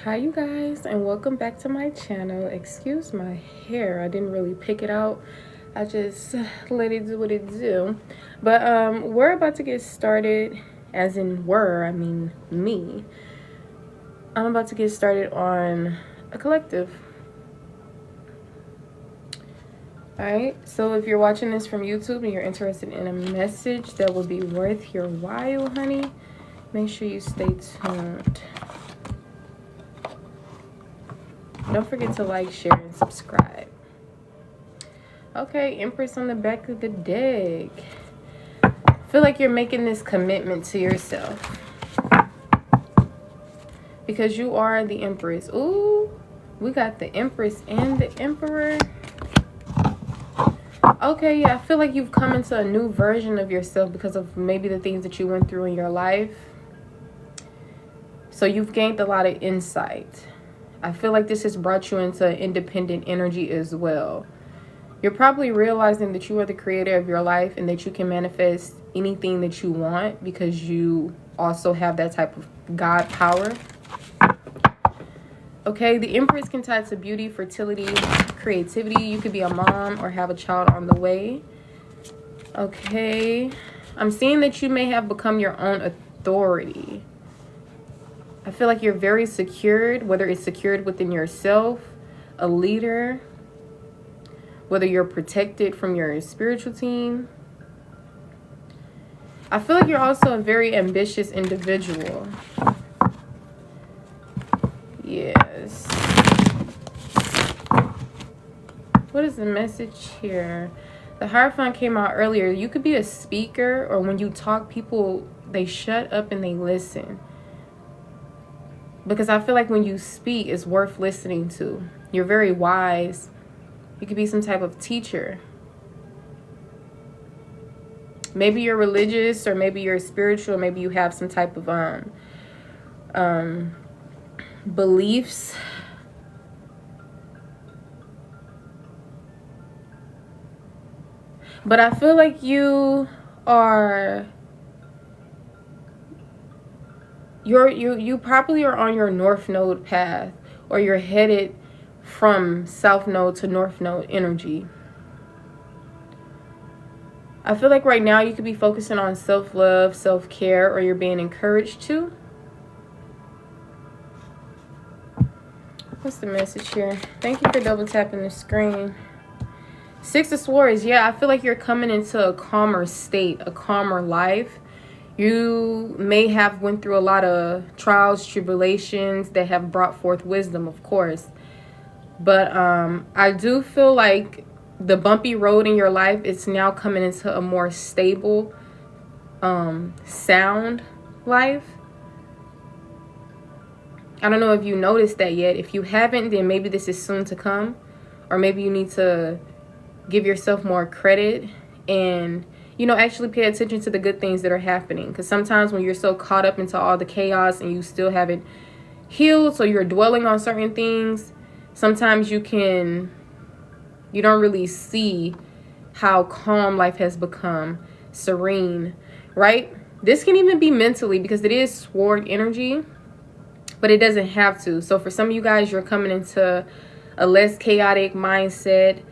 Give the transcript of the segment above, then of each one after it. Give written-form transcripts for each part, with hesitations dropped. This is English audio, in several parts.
Hi you guys, and welcome back to my channel. Excuse my hair, I didn't really pick it out. I just let it do what it do. But we're about to get started, as in I mean me. I'm about to get started on a collective. Alright, so if you're watching this from YouTube and you're interested in a message that will be worth your while, honey, make sure you stay tuned. Don't forget to like, share, and subscribe. Okay, Empress on the back of the deck. Feel like you're making this commitment to yourself, because you are the Empress. Ooh, we got the Empress and the Emperor. Okay, yeah, I feel like you've come into a new version of yourself because of maybe the things that you went through in your life. So you've gained a lot of insight. I feel like this has brought you into independent energy as well. You're probably realizing that you are the creator of your life and that you can manifest anything that you want because you also have that type of God power. Okay, the Empress can tie to beauty, fertility, creativity. You could be a mom or have a child on the way. Okay, I'm seeing that you may have become your own authority. I feel like you're very secured, whether it's secured within yourself, a leader, whether you're protected from your spiritual team. I feel like you're also a very ambitious individual. Yes. What is the message here? The Hierophant came out earlier. You could be a speaker, or when you talk, people, they shut up and they listen. Because I feel like when you speak, it's worth listening to. You're very wise. You could be some type of teacher. Maybe you're religious, or maybe you're spiritual. Maybe you have some type of beliefs. But I feel like you are... You probably are on your North Node path, or you're headed from South Node to North Node energy. I feel like right now you could be focusing on self-love, self-care, or you're being encouraged to. What's the message here? Thank you for double tapping the screen. Six of Swords. Yeah, I feel like you're coming into a calmer state, a calmer life. You may have went through a lot of trials, tribulations that have brought forth wisdom, of course. But I do feel like the bumpy road in your life is now coming into a more stable, sound life. I don't know if you noticed that yet. If you haven't, then maybe this is soon to come. Or maybe you need to give yourself more credit and, you know, actually pay attention to the good things that are happening. Because sometimes when you're so caught up into all the chaos and you still haven't healed, so you're dwelling on certain things, sometimes you don't really see how calm life has become, serene, right? This can even be mentally, because it is sword energy, but it doesn't have to. So for some of you guys, you're coming into a less chaotic mindset.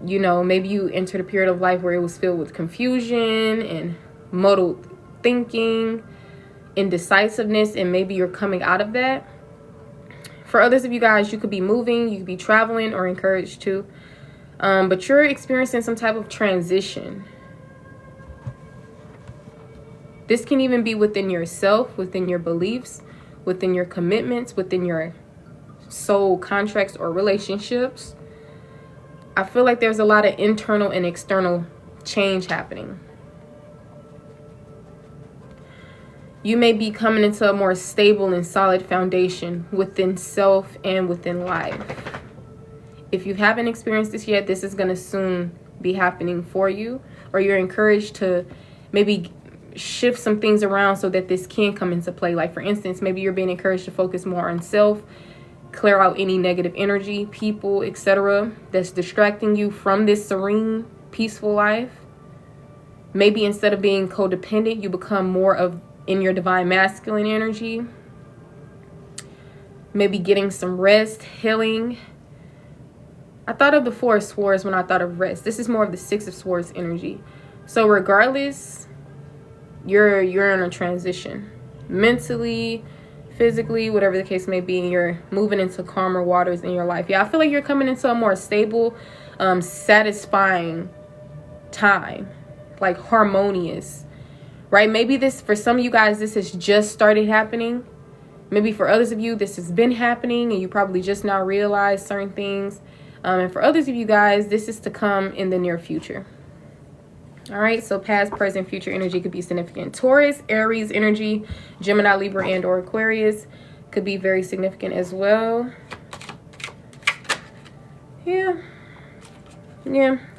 You know, maybe you entered a period of life where it was filled with confusion and muddled thinking, indecisiveness, and maybe you're coming out of that. For others of you guys, you could be moving, you could be traveling, or encouraged to. But you're experiencing some type of transition. This can even be within yourself, within your beliefs, within your commitments, within your soul contracts or relationships. I feel like there's a lot of internal and external change happening. You may be coming into a more stable and solid foundation within self and within life. If you haven't experienced this yet, this is going to soon be happening for you. Or you're encouraged to maybe shift some things around so that this can come into play. Like, for instance, maybe you're being encouraged to focus more on self, clear out any negative energy, people, etc. that's distracting you from this serene, peaceful life. Maybe instead of being codependent, you become more of in your divine masculine energy. maybe getting some rest, healing. I thought of the Four of Swords when I thought of rest. This is more of the Six of Swords energy. So regardless, you're in a transition. Mentally, physically, whatever the case may be, and you're moving into calmer waters in your life. Yeah, I feel like you're coming into a more stable, satisfying time. Like harmonious. Right? Maybe this, for some of you guys, this has just started happening. Maybe for others of you, this has been happening and you probably just now realize certain things. And for others of you guys, this is to come in the near future. All right, so past, present, future energy could be significant. Taurus, Aries energy, Gemini, Libra, and or Aquarius could be very significant as well. Yeah.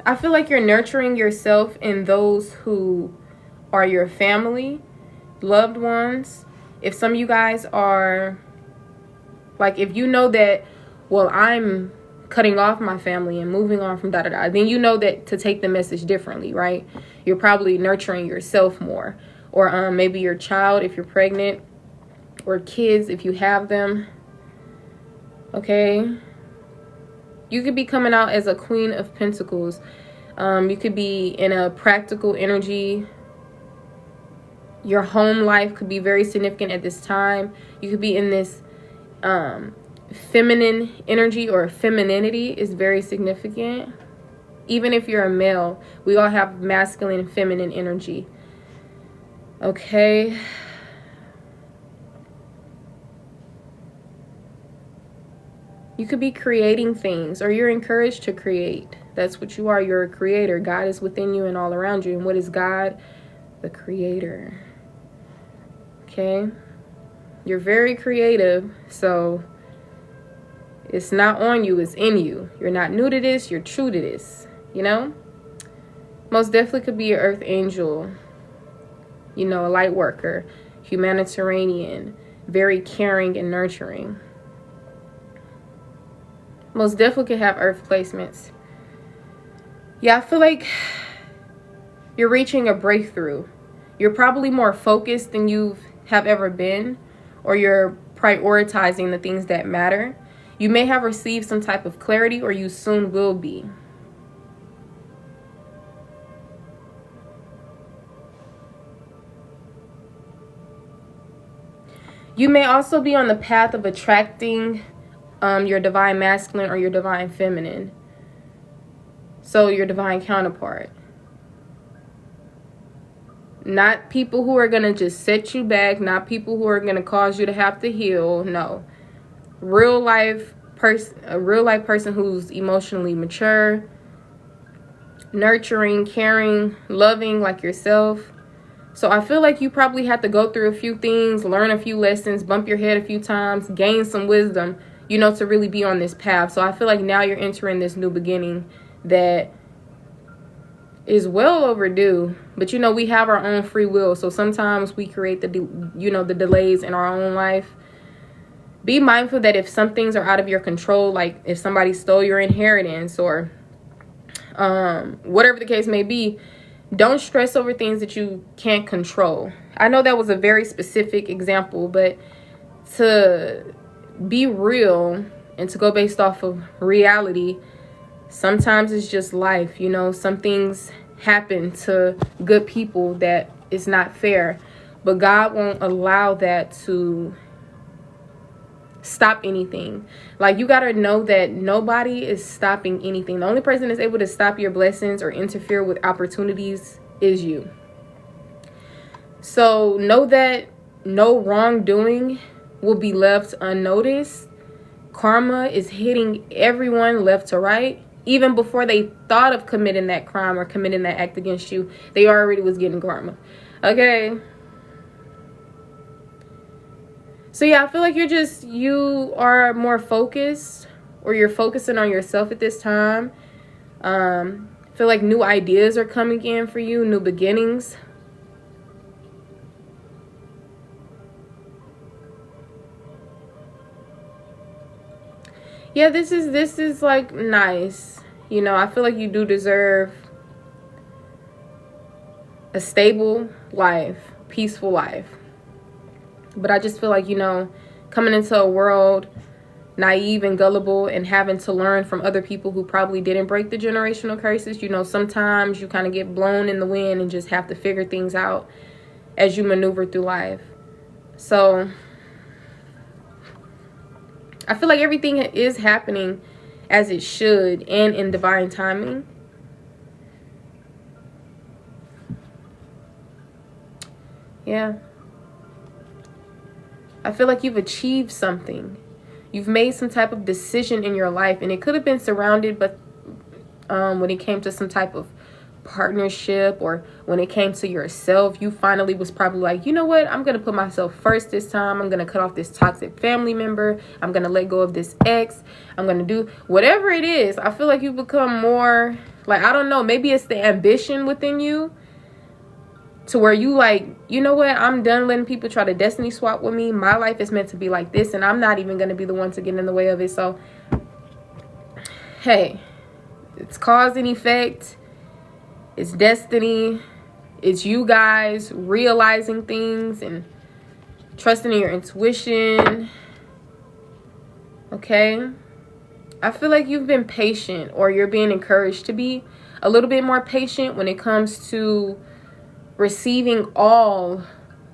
I feel like you're nurturing yourself and those who are your family, loved ones. If some of you guys are, like, if you know that, well, I'm cutting off my family and moving on from da-da-da, then you know that to take the message differently, right? You're probably nurturing yourself more. Or maybe your child if you're pregnant, or kids if you have them. Okay? You could be coming out as a Queen of Pentacles. You could be in a practical energy. Your home life could be very significant at this time. You could be in this feminine energy, or femininity is very significant. Even if you're a male, we all have masculine and feminine energy. Okay. You could be creating things, or you're encouraged to create. That's what you are. You're a creator. God is within you and all around you. And what is God? The creator. Okay. You're very creative. So it's not on you, it's in you. You're not new to this, you're true to this. You know? Most definitely could be an earth angel. You know, a light worker. Humanitarian. Very caring and nurturing. Most definitely could have earth placements. Yeah, I feel like you're reaching a breakthrough. You're probably more focused than you have ever been, or you're prioritizing the things that matter. You may have received some type of clarity, or you soon will be. You may also be on the path of attracting your divine masculine or your divine feminine. So your divine counterpart. Not people who are going to just set you back. Not people who are going to cause you to have to heal. No. A real life person who's emotionally mature, nurturing, caring, loving like yourself. So I feel like you probably have to go through a few things, learn a few lessons, bump your head a few times, gain some wisdom, you know, to really be on this path. So I feel like now you're entering this new beginning that is well overdue. But, you know, we have our own free will. So sometimes we create the delays in our own life. Be mindful that if some things are out of your control, like if somebody stole your inheritance or whatever the case may be, don't stress over things that you can't control. I know that was a very specific example, but to be real and to go based off of reality, sometimes it's just life. You know, some things happen to good people that is not fair, but God won't allow that to stop anything. Like, you gotta know that nobody is stopping anything. The only person that's able to stop your blessings or interfere with opportunities is you. So know that no wrongdoing will be left unnoticed. Karma is hitting everyone left to right. Even before they thought of committing that crime or committing that act against you, they already was getting karma. Okay. So yeah, I feel like you are more focused, or you're focusing on yourself at this time. I feel like new ideas are coming in for you, new beginnings. Yeah, this is like nice. You know, I feel like you do deserve a stable life, peaceful life. But I just feel like, you know, coming into a world naive and gullible and having to learn from other people who probably didn't break the generational curses. You know, sometimes you kind of get blown in the wind and just have to figure things out as you maneuver through life. So I feel like everything is happening as it should and in divine timing. Yeah. I feel like you've achieved something. You've made some type of decision in your life, and it could have been surrounded, but when it came to some type of partnership, or when it came to yourself, you finally was probably like, you know what, I'm gonna put myself first this time. I'm gonna cut off this toxic family member. I'm gonna let go of this ex. I'm gonna do whatever it is. I feel like you become more like, I don't know, maybe it's the ambition within you to where you like, you know what, I'm done letting people try to destiny swap with me. My life is meant to be like this, and I'm not even gonna be the one to get in the way of it. So hey, it's cause and effect. It's destiny. It's you guys realizing things and trusting in your intuition. Okay? I feel like you've been patient, or you're being encouraged to be a little bit more patient when it comes to receiving all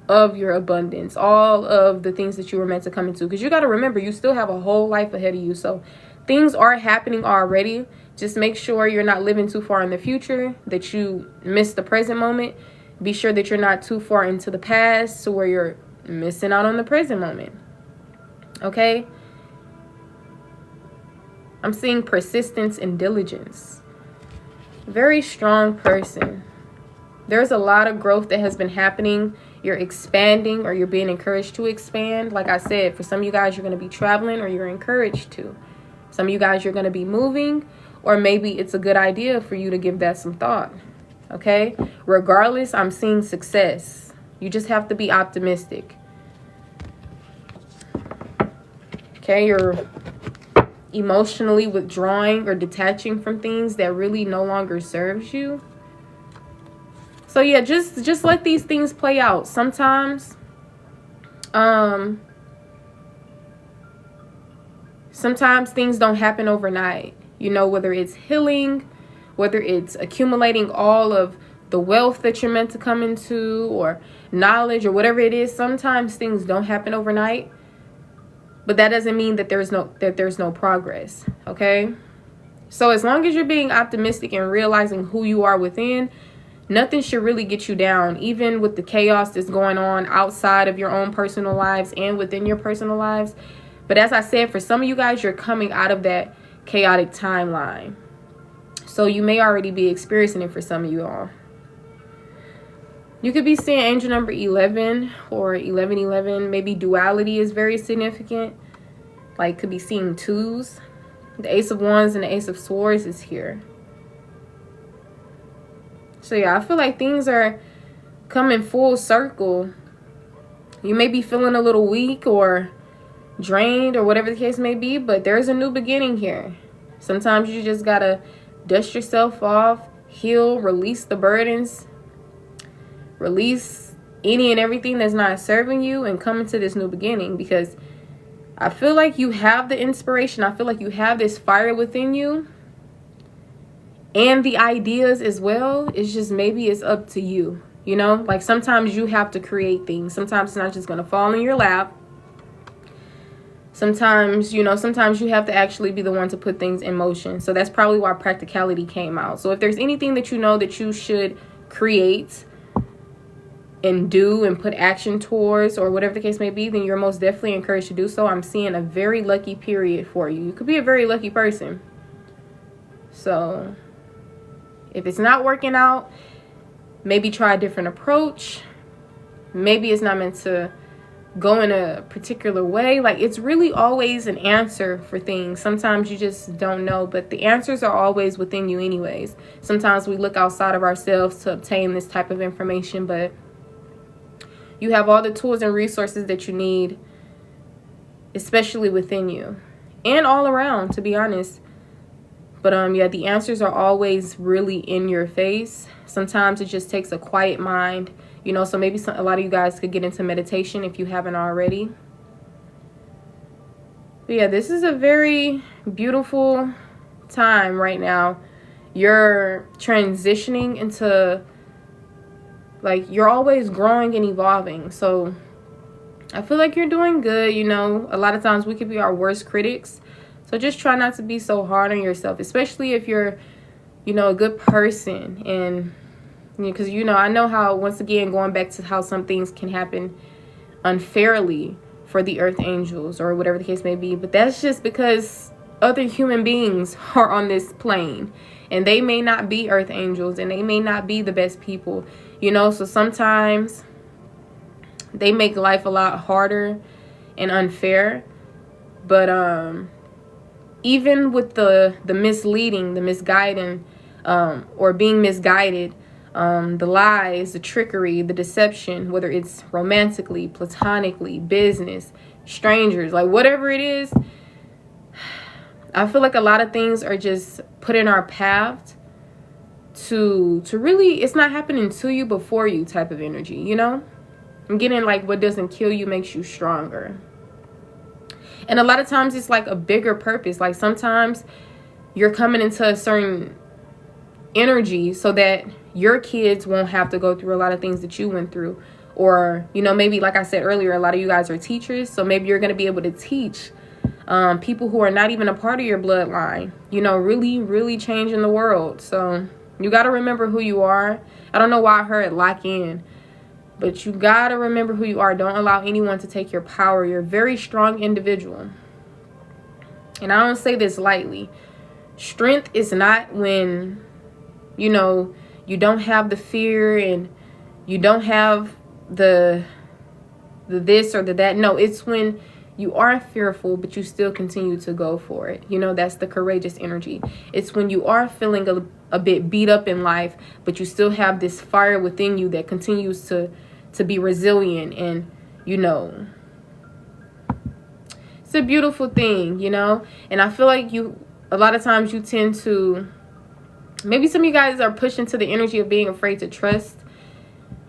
of your abundance, all of the things that you were meant to come into. Because you got to remember, you still have a whole life ahead of you. So things are happening already. Just make sure you're not living too far in the future, that you miss the present moment. Be sure that you're not too far into the past to where you're missing out on the present moment. Okay? I'm seeing persistence and diligence. Very strong person. There's a lot of growth that has been happening. You're expanding, or you're being encouraged to expand. Like I said, for some of you guys, you're going to be traveling, or you're encouraged to. Some of you guys, you're going to be moving, or maybe it's a good idea for you to give that some thought. Okay? Regardless, I'm seeing success. You just have to be optimistic. Okay? You're emotionally withdrawing or detaching from things that really no longer serves you. So yeah, just let these things play out. Sometimes things don't happen overnight. You know, whether it's healing, whether it's accumulating all of the wealth that you're meant to come into, or knowledge, or whatever it is. Sometimes things don't happen overnight, but that doesn't mean that there's no progress. Okay? So as long as you're being optimistic and realizing who you are within, nothing should really get you down, even with the chaos that's going on outside of your own personal lives and within your personal lives. But as I said, for some of you guys, you're coming out of that chaotic timeline. So you may already be experiencing it for some of you all. You could be seeing angel number 11 or 1111. Maybe duality is very significant. Like, could be seeing twos. The Ace of Wands and the Ace of Swords is here. So yeah, I feel like things are coming full circle. You may be feeling a little weak or drained or whatever the case may be, but there's a new beginning here. Sometimes you just gotta dust yourself off, heal, release the burdens, release any and everything that's not serving you, and come into this new beginning. Because I feel like you have the inspiration. I feel like you have this fire within you, and the ideas as well. It's just, maybe it's up to you. You know, like sometimes you have to create things. Sometimes it's not just gonna fall in your lap. Sometimes, you know, sometimes you have to actually be the one to put things in motion. So that's probably why practicality came out. So if there's anything that you know that you should create and do and put action towards, or whatever the case may be, then you're most definitely encouraged to do so. I'm seeing a very lucky period for you. You could be a very lucky person. So if it's not working out, maybe try a different approach. Maybe it's not meant to go in a particular way. Like, it's really always an answer for things. Sometimes you just don't know, but the answers are always within you anyways. Sometimes we look outside of ourselves to obtain this type of information, but you have all the tools and resources that you need, especially within you and all around, to be honest. But yeah, the answers are always really in your face. Sometimes it just takes a quiet mind. You know, so maybe a lot of you guys could get into meditation if you haven't already. But yeah, this is a very beautiful time right now. You're transitioning into, like, you're always growing and evolving. So I feel like you're doing good. You know, a lot of times we could be our worst critics. So just try not to be so hard on yourself, especially if you're, you know, a good person. And because, you know, I know how, once again, going back to how some things can happen unfairly for the earth angels or whatever the case may be. But that's just because other human beings are on this plane, and they may not be earth angels, and they may not be the best people, you know. So sometimes they make life a lot harder and unfair. But even with the misleading, the misguiding, or being misguided, the lies, the trickery, the deception, whether it's romantically, platonically, business, strangers, like whatever it is, I feel like a lot of things are just put in our path to really, it's not happening to you, but for you type of energy, you know? I'm getting like, what doesn't kill you makes you stronger. And a lot of times it's like a bigger purpose. Like sometimes you're coming into a certain energy so that your kids won't have to go through a lot of things that you went through. Or, you know, maybe like I said earlier, a lot of you guys are teachers. So maybe you're going to be able to teach people who are not even a part of your bloodline, you know, really, really changing the world. So you got to remember who you are. I don't know why I heard lock in, but you got to remember who you are. Don't allow anyone to take your power. You're a very strong individual. And I don't say this lightly. Strength is not when, you know, you don't have the fear and you don't have the this or the that. No, it's when you are fearful, but you still continue to go for it. You know, that's the courageous energy. It's when you are feeling a bit beat up in life, but you still have this fire within you that continues to be resilient. And, you know, it's a beautiful thing, you know. And I feel like a lot of times you tend to, maybe some of you guys are pushing to the energy of being afraid to trust.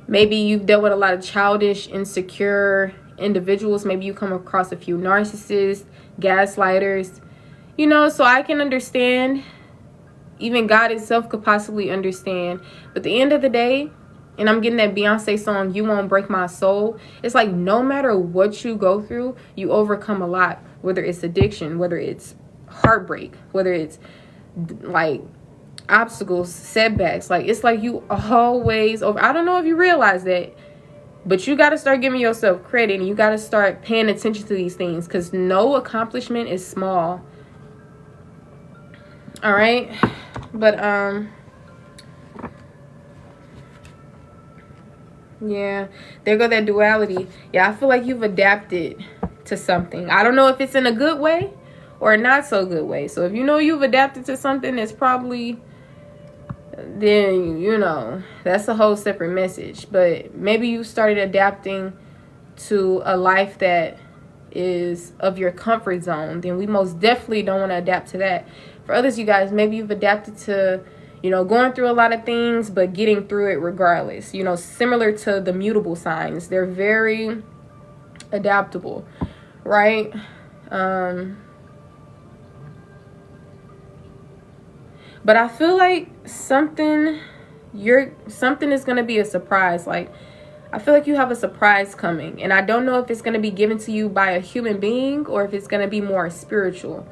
Maybe you've dealt with a lot of childish, insecure individuals. Maybe you come across a few narcissists, gaslighters, you know. So I can understand. Even God itself could possibly understand. But at the end of the day, and I'm getting that Beyonce song, You Won't Break My Soul. It's like no matter what you go through, you overcome a lot. Whether it's addiction, whether it's heartbreak, whether it's like obstacles, setbacks. Like it's like you always over. I don't know if you realize that, but you got to start giving yourself credit, and you got to start paying attention to these things, because no accomplishment is small. All right. But yeah, there go that duality. Yeah, I feel like you've adapted to something. I don't know if it's in a good way or a not so good way. So if you know you've adapted to something, that's probably, then, you know, that's a whole separate message. But maybe you started adapting to a life that is of your comfort zone. Then we most definitely don't want to adapt to that. For others, you guys, maybe you've adapted to, you know, going through a lot of things, but getting through it regardless. You know, similar to the mutable signs. They're very adaptable, right? But I feel like something is going to be a surprise. Like, I feel like you have a surprise coming. And I don't know if it's going to be given to you by a human being or if it's going to be more spiritual.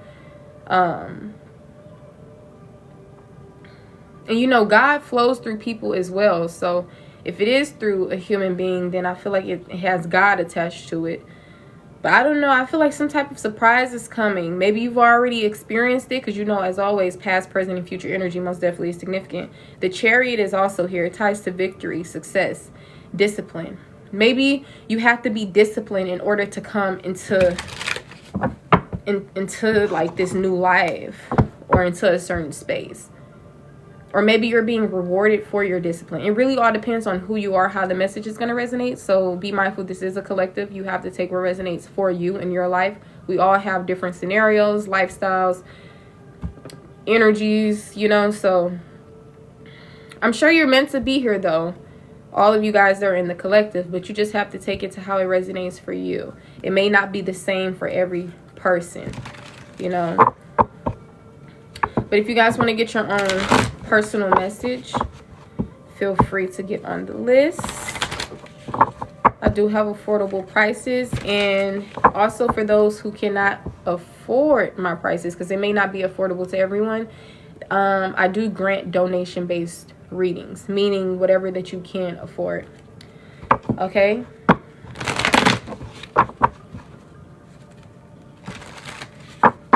And, you know, God flows through people as well. So if it is through a human being, then I feel like it has God attached to it. But I don't know. I feel like some type of surprise is coming. Maybe you've already experienced it, because, you know, as always, past, present, and future energy most definitely is significant. The Chariot is also here. It ties to victory, success, discipline. Maybe you have to be disciplined in order to come into like this new life or into a certain space. Or maybe you're being rewarded for your discipline. It really all depends on who you are, how the message is going to resonate. So be mindful, this is a collective. You have to take what resonates for you in your life. We all have different scenarios, lifestyles, energies, you know. So I'm sure you're meant to be here, though. All of you guys that are in the collective. But you just have to take it to how it resonates for you. It may not be the same for every person, you know. But if you guys want to get your own personal message, feel free to get on the list. I do have affordable prices, and also for those who cannot afford my prices, because it may not be affordable to everyone, I do grant donation-based readings, meaning whatever that you can afford. Okay.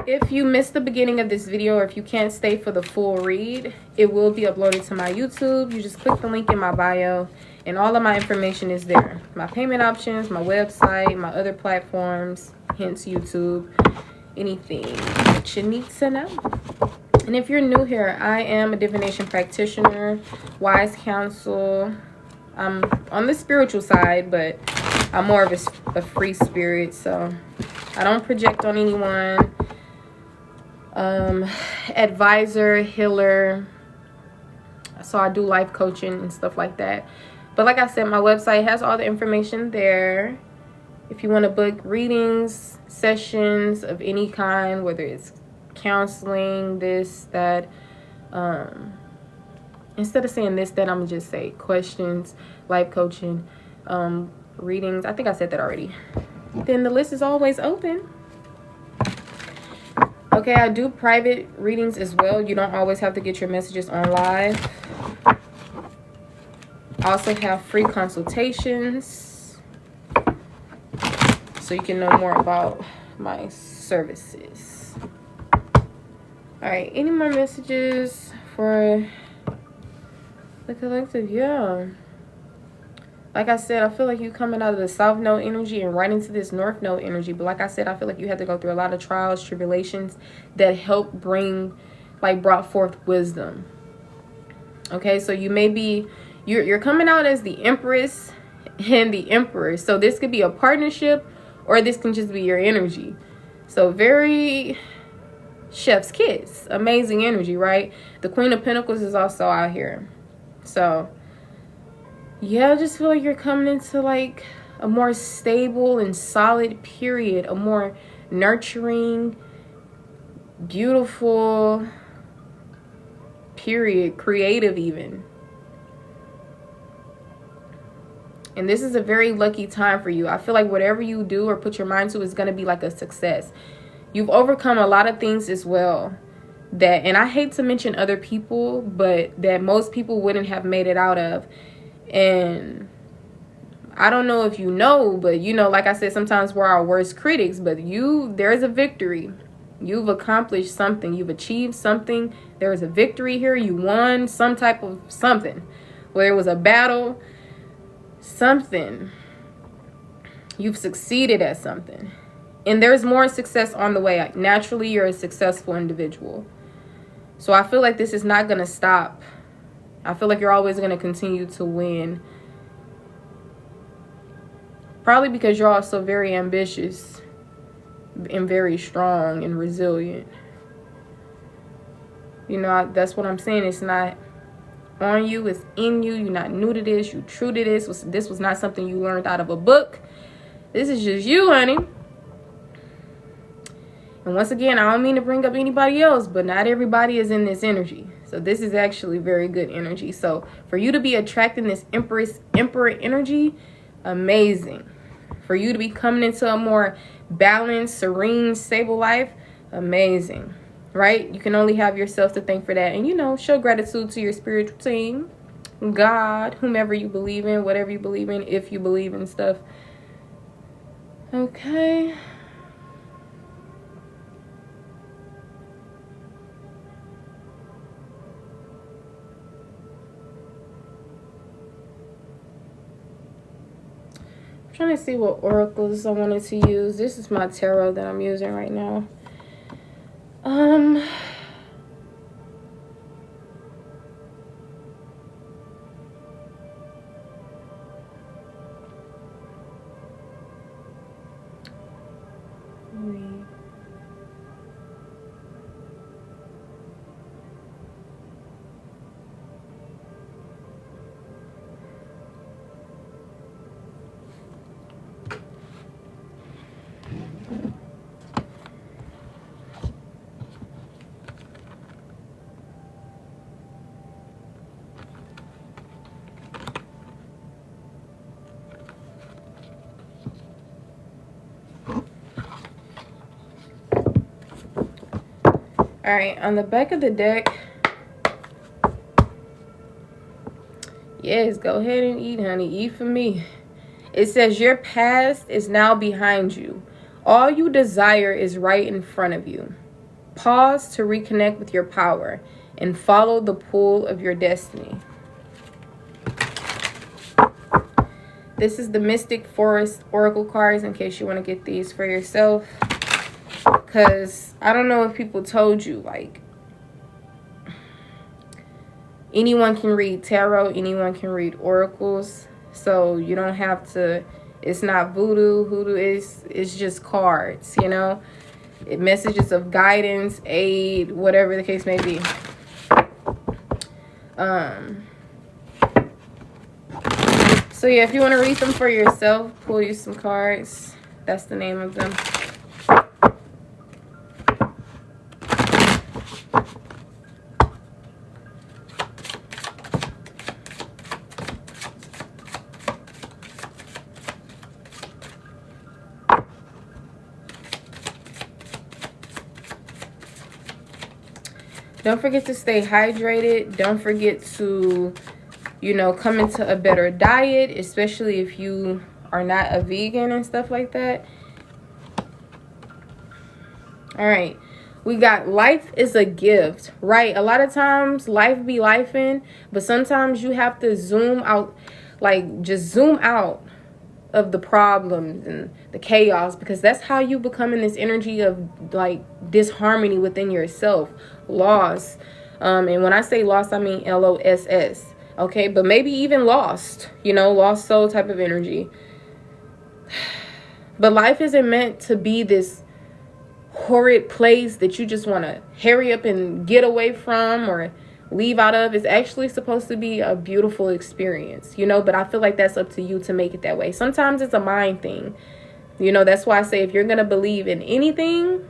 If you missed the beginning of this video, or if you can't stay for the full read, it will be uploaded to my YouTube. You just click the link in my bio, and all of my information is there. My payment options, my website, my other platforms, hence YouTube, anything that you need to know. And if you're new here, I am a divination practitioner, wise counsel. I'm on the spiritual side, but I'm more of a free spirit, so I don't project on anyone. Advisor, healer, so I do life coaching and stuff like that. But like I said, my website has all the information there. If you want to book readings, sessions of any kind, whether it's counseling, this, that, instead of saying this, that, I'm gonna just say questions, life coaching, readings. I think I said that already. Then the list is always open. Okay, I do private readings as well. You don't always have to get your messages on live. I also have free consultations, so you can know more about my services. All right, any more messages for the collective? Yeah. Like I said, I feel like you coming out of the South Node energy and right into this North Node energy. But like I said, I feel like you had to go through a lot of trials, tribulations that helped brought forth wisdom. Okay, so you may be, you're coming out as the Empress and the Emperor. So this could be a partnership, or this can just be your energy. So very chef's kiss. Amazing energy, right? The Queen of Pentacles is also out here. So yeah, I just feel like you're coming into like a more stable and solid period, a more nurturing, beautiful period, creative even. And this is a very lucky time for you. I feel like whatever you do or put your mind to is going to be like a success. You've overcome a lot of things as well that, and I hate to mention other people, but that most people wouldn't have made it out of. And I don't know if you know, but you know, like I said, sometimes we're our worst critics, but there's a victory. You've accomplished something. You've achieved something. There is a victory here. You won some type of something, whether it was a battle, something. You've succeeded at something. And there's more success on the way. Naturally, you're a successful individual. So I feel like this is not going to stop. I feel like you're always going to continue to win. Probably because you're also very ambitious and very strong and resilient. You know, that's what I'm saying. It's not on you. It's in you. You're not new to this. You're true to this. This was not something you learned out of a book. This is just you, honey. And once again, I don't mean to bring up anybody else, but not everybody is in this energy. So this is actually very good energy. So for you to be attracting this Emperor energy, amazing. For you to be coming into a more balanced, serene, stable life, amazing. Right? You can only have yourself to thank for that. And, you know, show gratitude to your spiritual team, God, whomever you believe in, whatever you believe in, if you believe in stuff. Okay. Trying to see what oracles I wanted to use. This is my tarot that I'm using right now. All right, on the back of the deck, yes, go ahead and eat, honey. Eat for me. It says your past is now behind you. All you desire is right in front of you. Pause to reconnect with your power and follow the pull of your destiny. This is the Mystic Forest Oracle cards in case you want to get these for yourself. Because I don't know if people told you, like, anyone can read tarot, anyone can read oracles. So you don't have to, it's not voodoo. Voodoo is just cards, you know. Messages of guidance, aid, whatever the case may be. So yeah, if you want to read them for yourself, pull you some cards. That's the name of them. Don't forget to stay hydrated. Don't forget to, you know, come into a better diet, especially if you are not a vegan and stuff like that. All right. We got life is a gift, right? A lot of times life be lifing, but sometimes you have to zoom out, like just zoom out of the problems and the chaos, because that's how you become in this energy of like disharmony within yourself, loss. And when I say lost, I mean LOSS. Okay, but maybe even lost, you know, lost soul type of energy. But life isn't meant to be this horrid place that you just want to hurry up and get away from or leave out of. It's actually supposed to be a beautiful experience, you know, but I feel like that's up to you to make it that way. Sometimes it's a mind thing, you know. That's why I say if you're going to believe in anything,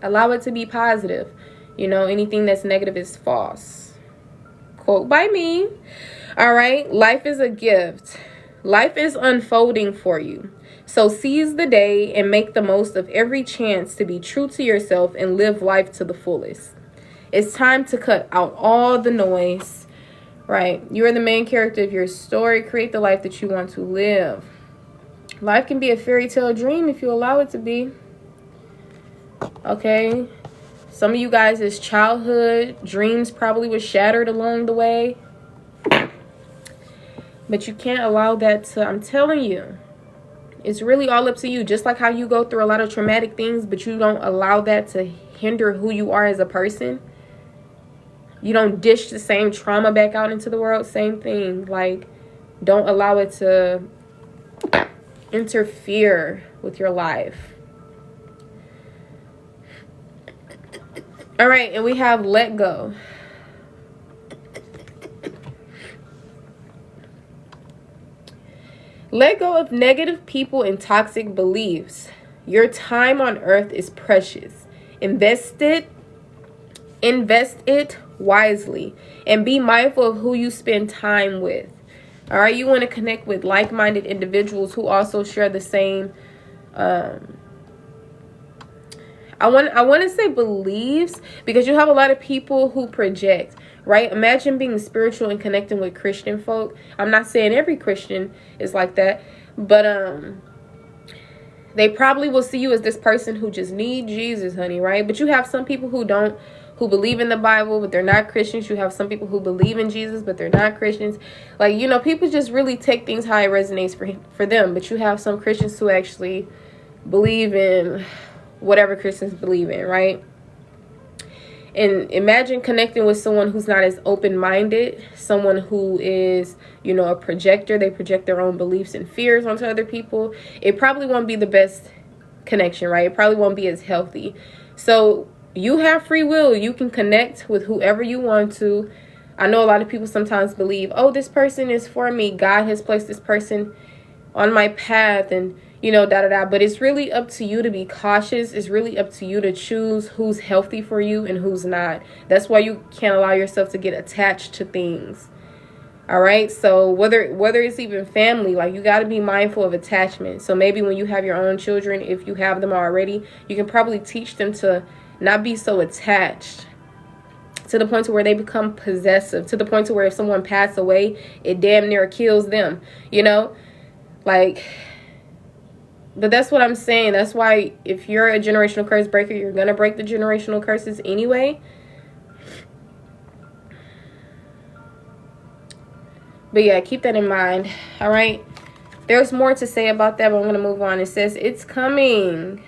allow it to be positive. You know, anything that's negative is false. Quote by me. All right. Life is a gift. Life is unfolding for you. So seize the day and make the most of every chance to be true to yourself and live life to the fullest. It's time to cut out all the noise, right? You are the main character of your story. Create the life that you want to live. Life can be a fairy tale dream if you allow it to be. Okay? Some of you guys' childhood dreams probably was shattered along the way. But you can't allow that to, I'm telling you, it's really all up to you. Just like how you go through a lot of traumatic things, but you don't allow that to hinder who you are as a person. You don't dish the same trauma back out into the world. Same thing. Like, don't allow it to interfere with your life. All right, and we have let go. Let go of negative people and toxic beliefs. Your time on earth is precious. Invest it wisely, and be mindful of who you spend time with. All right, you want to connect with like-minded individuals who also share the same I want to say beliefs, because you have a lot of people who project, right? Imagine being spiritual and connecting with Christian folk. I'm not saying every Christian is like that, but they probably will see you as this person who just need Jesus, honey, right? But you have some people who don't, who believe in the Bible, but they're not Christians. You have some people who believe in Jesus, but they're not Christians. Like, you know, people just really take things how it resonates for them. But you have some Christians who actually believe in whatever Christians believe in, right? And imagine connecting with someone who's not as open-minded, someone who is, you know, a projector. They project their own beliefs and fears onto other people. It probably won't be the best connection, right? It probably won't be as healthy. So you have free will. You can connect with whoever you want to. I know a lot of people sometimes believe, oh, this person is for me. God has placed this person on my path, and you know, but it's really up to you to be cautious. It's really up to you to choose who's healthy for you and who's not. That's why you can't allow yourself to get attached to things. All right. So whether it's even family, like, you got to be mindful of attachment. So maybe when you have your own children, if you have them already, you can probably teach them to not be so attached to the point to where they become possessive, to the point to where if someone passed away, it damn near kills them, you know? Like, but that's what I'm saying. That's why if you're a generational curse breaker, you're going to break the generational curses anyway. But yeah, keep that in mind. All right. There's more to say about that, but I'm going to move on. It says, it's coming.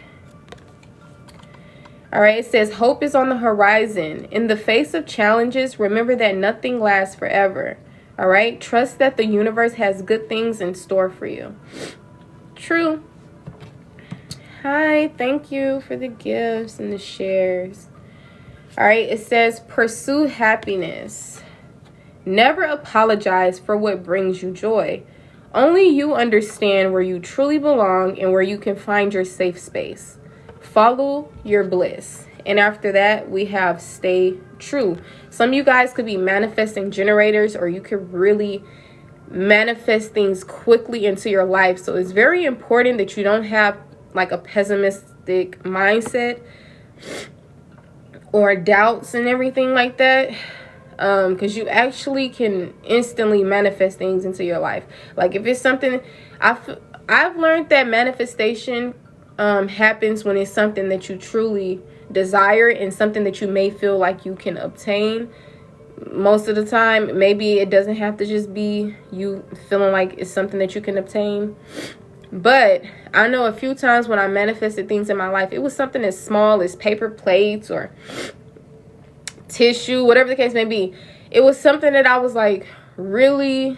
All right. It says, hope is on the horizon. In the face of challenges, remember that nothing lasts forever. All right. Trust that the universe has good things in store for you. True. Hi. Thank you for the gifts and the shares. All right. It says, pursue happiness. Never apologize for what brings you joy. Only you understand where you truly belong and where you can find your safe space. Follow your bliss. And after that, we have stay true. Some of you guys could be manifesting generators, or you could really manifest things quickly into your life. So it's very important that you don't have like a pessimistic mindset or doubts and everything like that. Because you actually can instantly manifest things into your life. Like if it's something, I've learned that manifestation happens when it's something that you truly desire and something that you may feel like you can obtain. Most of the time, maybe it doesn't have to just be you feeling like it's something that you can obtain. But I know a few times when I manifested things in my life, it was something as small as paper plates or tissue, whatever the case may be. It was something that I was like really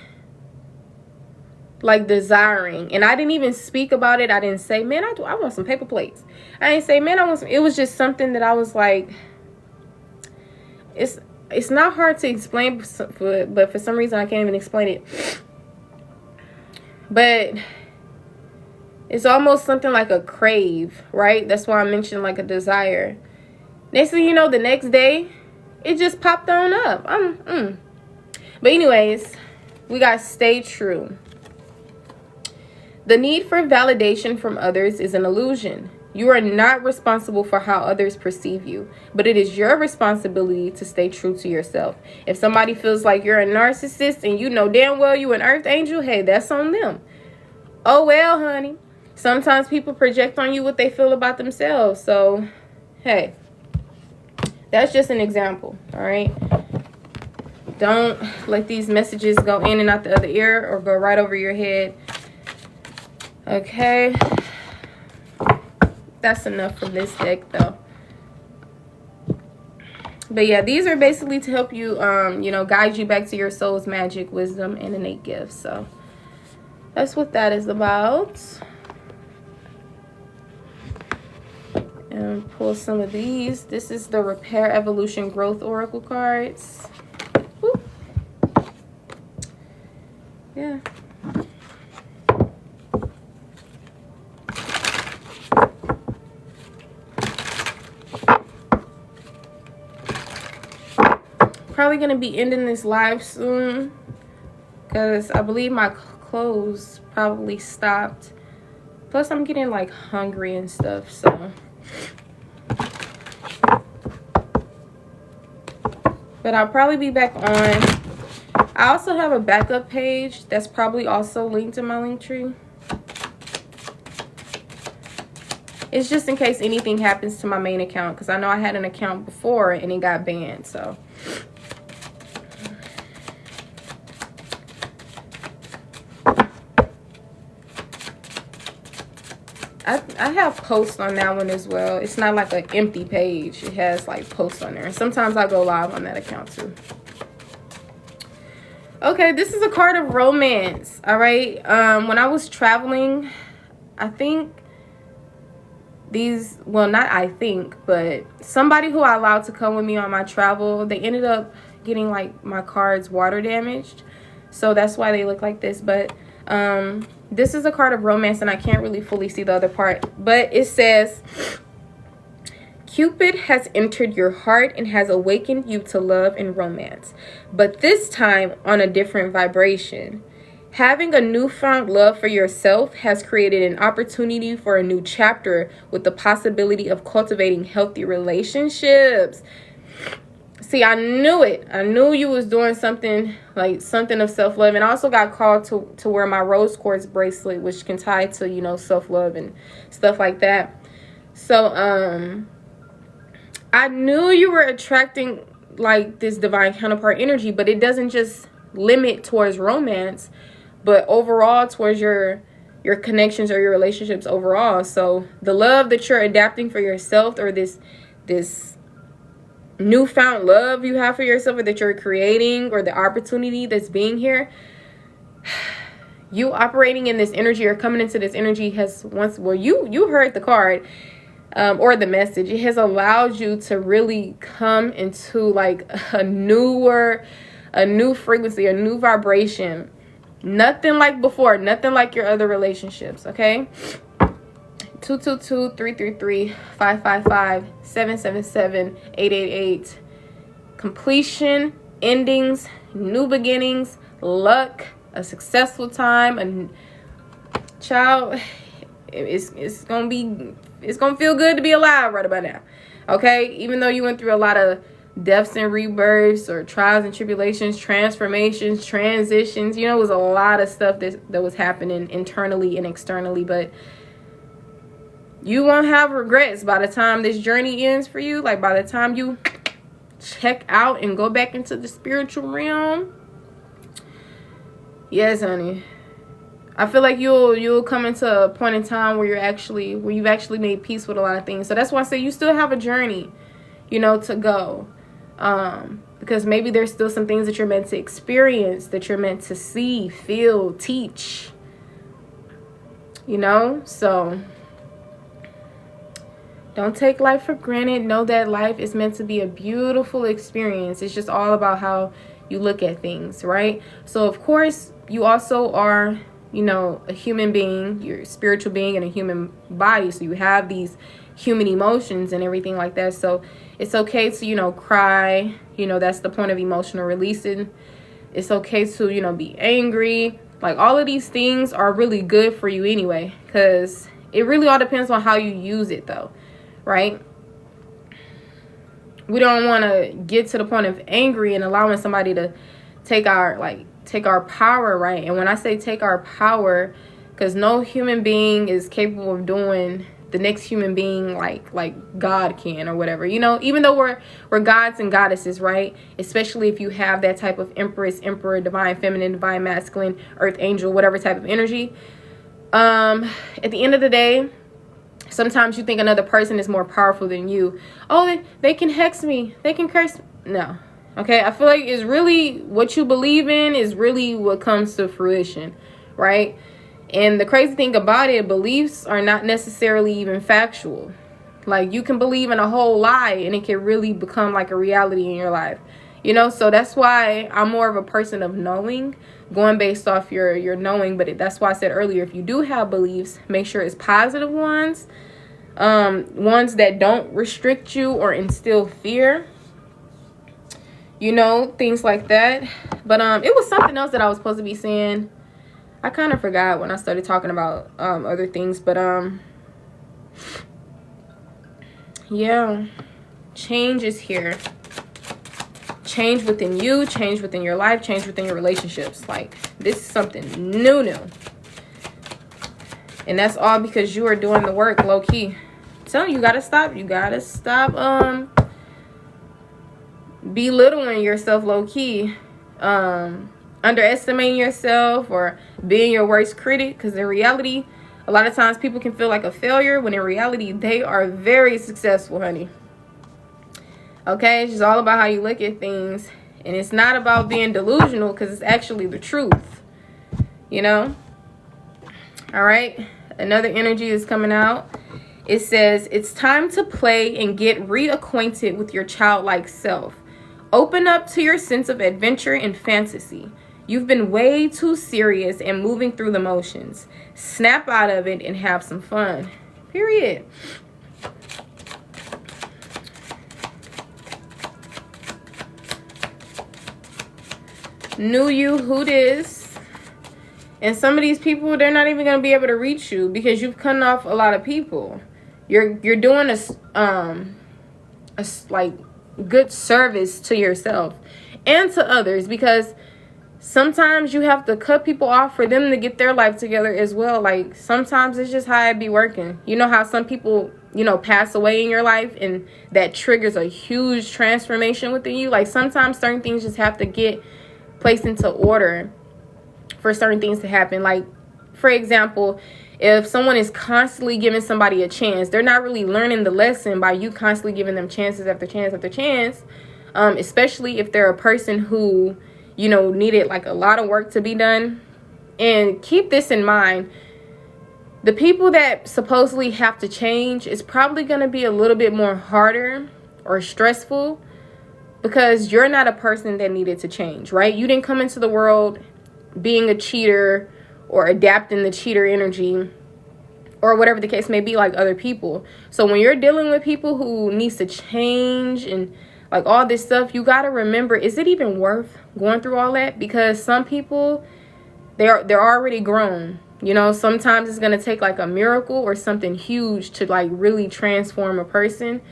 like desiring, and I didn't even speak about it. I didn't say, man, I want some paper plates. I didn't say, man, I want some. It was just something that I was like, it's not hard to explain, but for some reason I can't even explain it. But it's almost something like a crave, right? That's why I mentioned like a desire. Next thing you know, the next day it just popped on up. But anyways, we got stay true. The need for validation from others is an illusion. You are not responsible for how others perceive you, but it is your responsibility to stay true to yourself. If somebody feels like you're a narcissist and you know damn well you an earth angel, hey, that's on them. Oh well, honey. Sometimes people project on you what they feel about themselves. So, hey, that's just an example, all right? Don't let these messages go in and out the other ear or go right over your head. Okay. That's enough from this deck, though. But yeah, these are basically to help you, guide you back to your soul's magic, wisdom, and innate gifts. So that's what that is about. And pull some of these. This is the Repair, Evolution, Growth Oracle cards. Woo. Yeah. Probably going to be ending this live soon because I believe my clothes probably stopped. Plus, I'm getting like hungry and stuff, so. But I'll probably be back on. I also have a backup page that's probably also linked in my link tree. It's just in case anything happens to my main account, because I know I had an account before and it got banned, so. I have posts on that one as well. It's not like an empty page. It has like posts on there. Sometimes I go live on that account too. Okay, this is a card of romance. All right. When I was traveling, I think but somebody who I allowed to come with me on my travel, they ended up getting like my cards water damaged. So that's why they look like this. But this is a card of romance, and I can't really fully see the other part. But it says, Cupid has entered your heart and has awakened you to love and romance, but this time on a different vibration. Having a newfound love for yourself has created an opportunity for a new chapter with the possibility of cultivating healthy relationships. See, I knew it. I knew you was doing something, like something of self-love. And I also got called to wear my rose quartz bracelet, which can tie to, you know, self-love and stuff like that. So, I knew you were attracting like this divine counterpart energy, but it doesn't just limit towards romance, but overall towards your connections or your relationships overall. So the love that you're adapting for yourself, or this newfound love you have for yourself, or that you're creating, or the opportunity that's being here, you operating in this energy or coming into this energy has once, well, you heard the card, or the message. It has allowed you to really come into like a new frequency, a new vibration. Nothing like before, nothing like your other relationships, okay? 222-333-555-777-888. Completion, endings, new beginnings, luck, a successful time, a child. It's gonna feel good to be alive right about now, okay? Even though you went through a lot of deaths and rebirths, or trials and tribulations, transformations, transitions, you know, it was a lot of stuff that was happening internally and externally, but you won't have regrets by the time this journey ends for you. Like by the time you check out and go back into the spiritual realm, yes, honey, I feel like you'll come into a point in time where you've actually made peace with a lot of things. So that's why I say you still have a journey, you know, to go. Because maybe there's still some things that you're meant to experience, that you're meant to see, feel, teach, you know. So don't take life for granted. Know that life is meant to be a beautiful experience. It's just all about how you look at things, right? So of course you also are, you know, a human being. You're a spiritual being in a human body, so you have these human emotions and everything like that. So it's okay to, you know, cry. You know, that's the point of emotional releasing. It's okay to, you know, be angry. Like all of these things are really good for you anyway, because it really all depends on how you use it though, right? We don't want to get to the point of angry and allowing somebody to take our power, right? And when I say take our power, because no human being is capable of doing the next human being like God can, or whatever, you know, even though we're gods and goddesses, right? Especially if you have that type of empress, emperor, divine feminine, divine masculine, earth angel, whatever type of energy. At the end of the day, sometimes you think another person is more powerful than you. Oh, they can hex me, they can curse me. No. Okay, I feel like it's really what you believe in is really what comes to fruition, right? And the crazy thing about it, beliefs are not necessarily even factual. Like you can believe in a whole lie and it can really become like a reality in your life, you know? So that's why I'm more of a person of knowing, going based off your knowing. But that's why I said earlier, if you do have beliefs, make sure it's positive ones, ones that don't restrict you or instill fear, you know, things like that. But it was something else that I was supposed to be saying. I kind of forgot when I started talking about other things, but yeah, change is here. Change within you, change within your life, change within your relationships. Like this is something new, and that's all because you are doing the work low key. I'm telling you, you gotta stop belittling yourself low key, underestimating yourself, or being your worst critic. Because in reality, a lot of times people can feel like a failure when in reality they are very successful, honey. Okay, it's just all about how you look at things, and it's not about being delusional, because it's actually the truth, you know. All right, another energy is coming out. It says it's time to play and get reacquainted with your childlike self. Open up to your sense of adventure and fantasy. You've been way too serious and moving through the motions. Snap out of it and have some fun. Period. New you, who this? And some of these people, they're not even going to be able to reach you because you've cut off a lot of people. You're doing a like good service to yourself and to others, because sometimes you have to cut people off for them to get their life together as well. Like, sometimes it's just how it be working. You know how some people, you know, pass away in your life and that triggers a huge transformation within you. Like, sometimes certain things just have to get placed into order for certain things to happen. Like, for example, if someone is constantly giving somebody a chance, they're not really learning the lesson by you constantly giving them chances after chance after chance, especially if they're a person who, you know, needed like a lot of work to be done. And keep this in mind, the people that supposedly have to change is probably going to be a little bit more harder or stressful, because you're not a person that needed to change, right? You didn't come into the world being a cheater or adapting the cheater energy or whatever the case may be, like other people. So when you're dealing with people who needs to change and like all this stuff, you got to remember, is it even worth going through all that? Because some people, they're already grown. You know, sometimes it's going to take like a miracle or something huge to like really transform a person.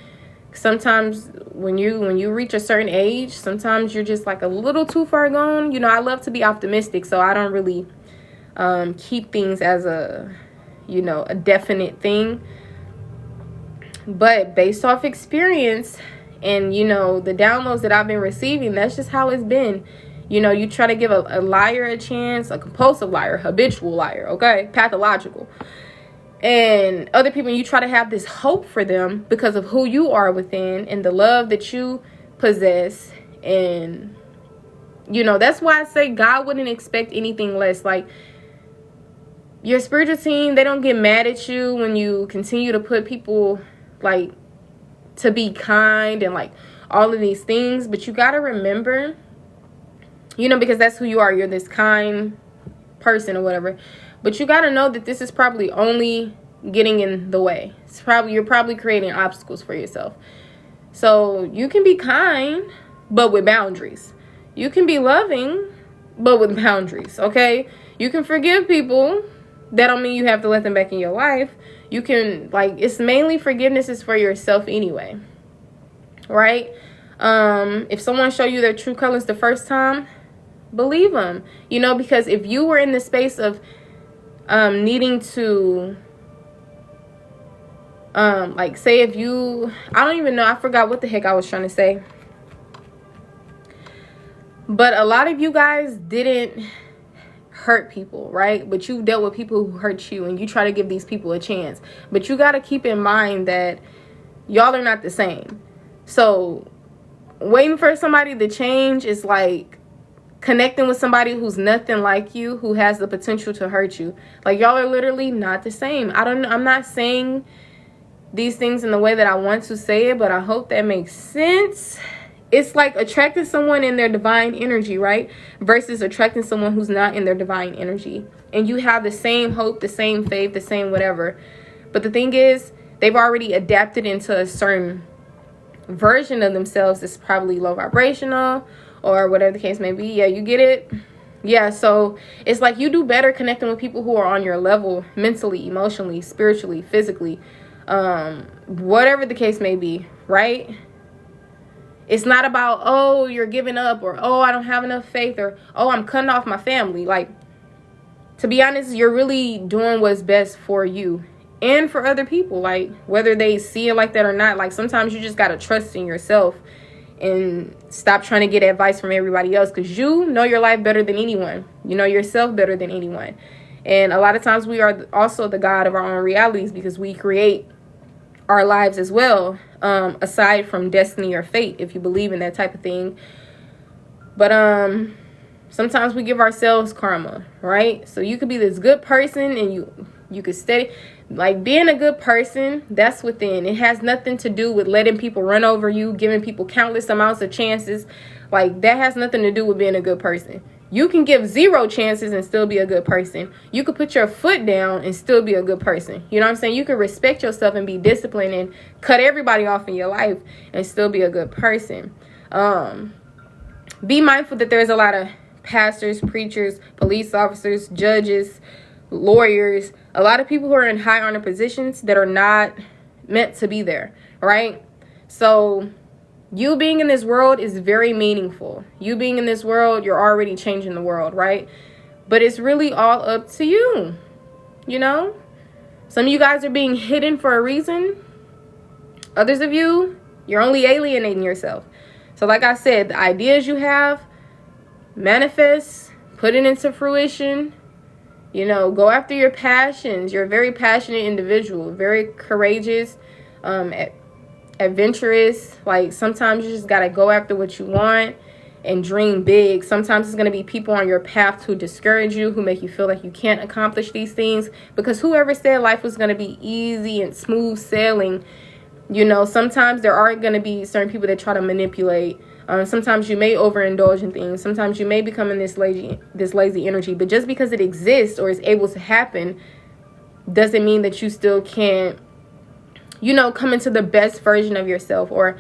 Sometimes when you reach a certain age, sometimes you're just like a little too far gone. You know, I love to be optimistic, so I don't really keep things as a, you know, a definite thing. But based off experience and, you know, the downloads that I've been receiving, that's just how it's been. You know, you try to give a liar a chance, a compulsive liar, habitual liar, okay, pathological. And other people, you try to have this hope for them because of who you are within and the love that you possess. And, you know, that's why I say God wouldn't expect anything less. Like, your spiritual team, they don't get mad at you when you continue to put people, like, to be kind and, like, all of these things. But you got to remember, you know, because that's who you are. You're this kind person or whatever. But you got to know that this is probably only getting in the way. You're probably creating obstacles for yourself. So you can be kind, but with boundaries. You can be loving, but with boundaries, okay? You can forgive people. That don't mean you have to let them back in your life. You can, like, it's mainly forgiveness is for yourself anyway, right? If someone show you their true colors the first time, believe them, you know, because if you were in the space of needing to like, say if you, I don't even know, I forgot what the heck I was trying to say, but a lot of you guys didn't hurt people, right? But you dealt with people who hurt you, and you try to give these people a chance. But you got to keep in mind that y'all are not the same. So waiting for somebody to change is like connecting with somebody who's nothing like you, who has the potential to hurt you. Like, y'all are literally not the same. I'm not saying these things in the way that I want to say it, but I hope that makes sense. It's like attracting someone in their divine energy, right? Versus attracting someone who's not in their divine energy. And you have the same hope, the same faith, the same whatever. But the thing is, they've already adapted into a certain version of themselves that's probably low vibrational or whatever the case may be. Yeah, you get it? Yeah, so it's like you do better connecting with people who are on your level mentally, emotionally, spiritually, physically, whatever the case may be, right? It's not about, oh, you're giving up, or, oh, I don't have enough faith, or, oh, I'm cutting off my family. Like, to be honest, you're really doing what's best for you and for other people, like, whether they see it like that or not. Like, sometimes you just got to trust in yourself and stop trying to get advice from everybody else, because you know your life better than anyone. You know yourself better than anyone. And a lot of times we are also the God of our own realities, because we create our lives as well, aside from destiny or fate, if you believe in that type of thing. But sometimes we give ourselves karma, right? So you could be this good person, and you could steady, like, being a good person, that's within. It has nothing to do with letting people run over you, giving people countless amounts of chances. Like, that has nothing to do with being a good person. You can give 0 chances and still be a good person. You could put your foot down and still be a good person. You know what I'm saying? You can respect yourself and be disciplined and cut everybody off in your life and still be a good person. Be mindful that there's a lot of pastors, preachers, police officers, judges, lawyers, a lot of people who are in high honor positions that are not meant to be there, right? So you being in this world is very meaningful. You being in this world, you're already changing the world, right? But it's really all up to you, you know? Some of you guys are being hidden for a reason. Others of you, you're only alienating yourself. So like I said, the ideas you have, manifest, put it into fruition. You know, go after your passions. You're a very passionate individual, very courageous, adventurous. Like, sometimes you just got to go after what you want and dream big. Sometimes it's going to be people on your path who discourage you, who make you feel like you can't accomplish these things, because whoever said life was going to be easy and smooth sailing, you know, sometimes there are going to be certain people that try to manipulate. Sometimes you may overindulge in things. Sometimes you may become in this lazy energy. But just because it exists or is able to happen doesn't mean that you still can't, you know, come into the best version of yourself, or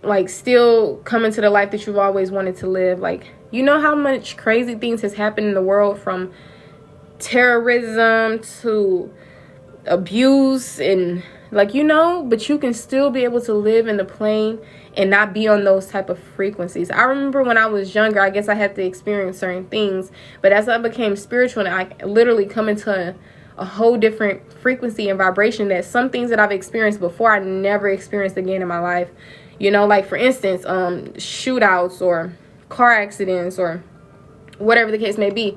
like still come into the life that you've always wanted to live. Like, you know how much crazy things has happened in the world, from terrorism to abuse, and like, you know, but you can still be able to live in the plane and not be on those type of frequencies. I remember when I was younger, I guess I had to experience certain things, but as I became spiritual, and I literally come into a whole different frequency and vibration, that some things that I've experienced before I never experienced again in my life. You know, like for instance, shootouts or car accidents or whatever the case may be.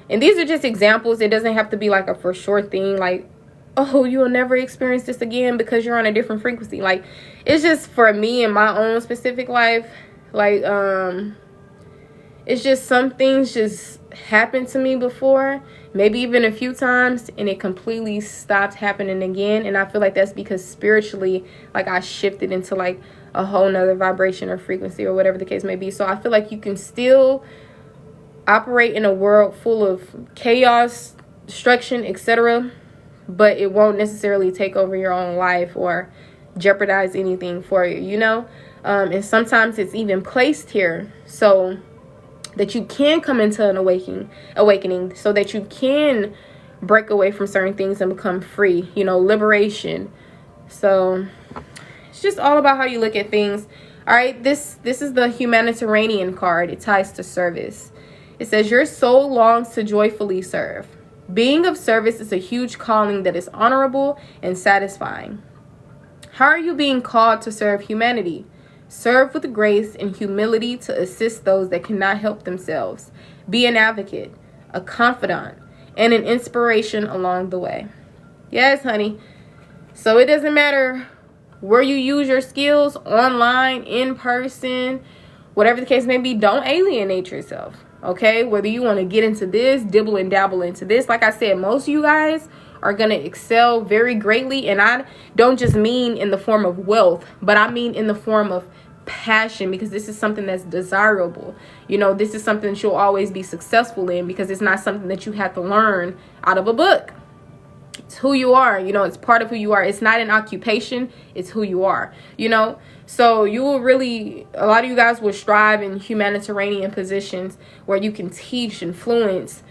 And these are just examples. It doesn't have to be like a for sure thing, like, oh, you'll never experience this again because you're on a different frequency. Like, it's just for me in my own specific life. Like, it's just some things just happened to me before, maybe even a few times, and it completely stopped happening again. And I feel like that's because spiritually, like, I shifted into like a whole nother vibration or frequency or whatever the case may be. So I feel like you can still operate in a world full of chaos, destruction, etc., but it won't necessarily take over your own life or jeopardize anything for you, you know? And sometimes it's even placed here so that you can come into an awakening, so that you can break away from certain things and become free, you know, liberation. So it's just all about how you look at things. All right, this is the humanitarian card. It ties to service. It says, your soul longs to joyfully serve. Being of service is a huge calling that is honorable and satisfying. How are you being called to serve humanity? Serve with grace and humility to assist those that cannot help themselves. Be an advocate, a confidant, and an inspiration along the way. Yes, honey. So it doesn't matter where you use your skills, online, in person, whatever the case may be. Don't alienate yourself. Okay, whether you want to get into this, dibble and dabble into this. Like I said, most of you guys are going to excel very greatly. And I don't just mean in the form of wealth, but I mean in the form of passion, because this is something that's desirable. You know, this is something that you'll always be successful in, because it's not something that you have to learn out of a book. It's who you are. You know, it's part of who you are. It's not an occupation. It's who you are, you know. So you will really, a lot of you guys will strive in humanitarian positions where you can teach, influence,